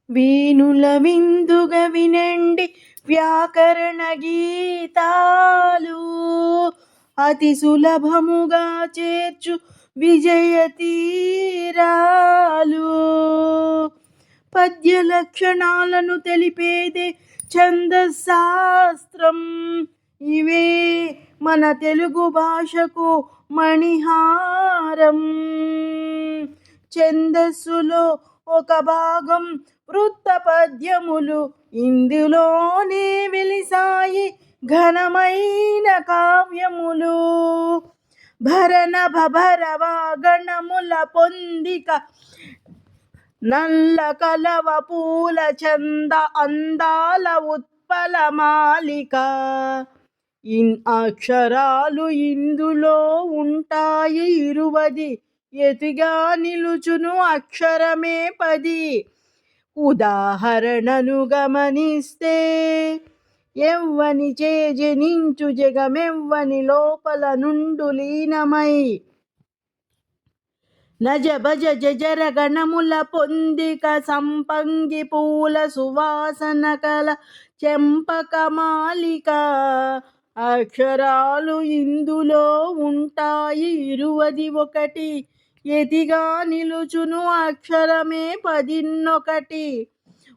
వీణుల విందుగ వినండి వ్యాకరణ గీతాలు, అతి సులభముగా చేర్చు విజయ తీరాలు. పద్య లక్షణాలను తెలిపేదే ఛందశాస్త్రం, ఇవే మన తెలుగు భాషకు మణిహారం. ఛందస్సులో ఒక భాగం వృత్త పద్యములు, ఇందులోనే వెలిసాయి ఘనమైన కావ్యములు. భరణ భరవ గణముల పొందిక, నల్ల కలవ పూల చంద అందాల ఉత్పల మాలిక. అక్షరాలు ఇందులో ఉంటాయి 20, ఎతిగా నిలుచును అక్షరమే 10. ఉదాహరణను గమనిస్తే, ఎవ్వని చే జనించు జగమెవ్వని లోపల నుండు లీనమై, నజ భజ జజర గణముల పొందిక, సంపంగి పూల సువాసన కల చెంపక మాలిక. అక్షరాలు ఇందులో ఉంటాయి 21, ఎతిగా నిలుచును అక్షరమే 11.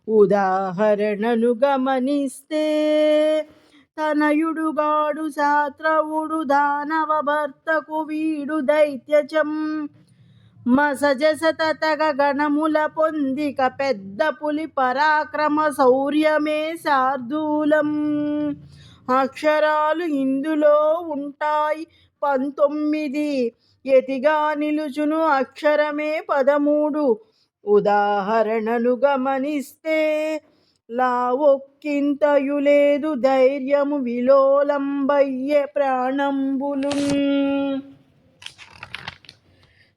ఉదాహరణను గమనిస్తే, తనయుడుగాడు శాత్రవుడు దానవ భర్తకు వీడు దైత్యచం, మసజస తతగ గణముల పొందిక, పెద్ద పులి పరాక్రమ శౌర్యమే శార్దూలం. అక్షరాలు ఇందులో ఉంటాయి 19, ఎతిగా నిలుచును అక్షరమే 13. ఉదాహరణను గమనిస్తే, లావొక్కింతయు లేదు ధైర్యము విలోలంబయ్యే ప్రాణంబులున్,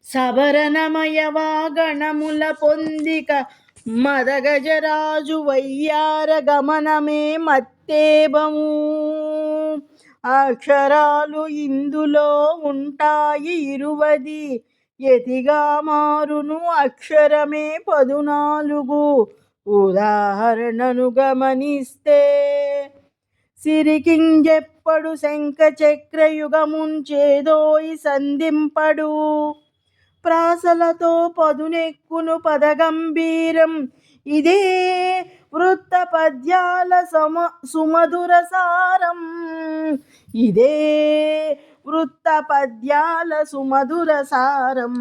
సబరనమయ వాగణముల పొందిక, మదగజరాజు వయ్యార గమనమే మత్తేబము. అక్షరాలు ఇందులో ఉంటాయి 20, ఎతిగా మారును అక్షరమే 14. ఉదాహరణను గమనిస్తే, సిరికింజెప్పడు శంఖ చక్రయుగముంచేదోయి సంధింపడు, ప్రాసలతో పదునెక్కును పదగంభీరం, ఇదే వృత్త పద్యాల సుమధుర సారం. ఇదే వృత్త పద్యాల సుమధుర సారం.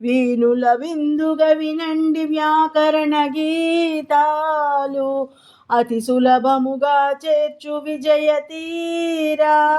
వీణుల విందుగ వినండి వ్యాకరణ గీతాలు, అతి సులభముగా చేర్చు విజయ తీరాలు.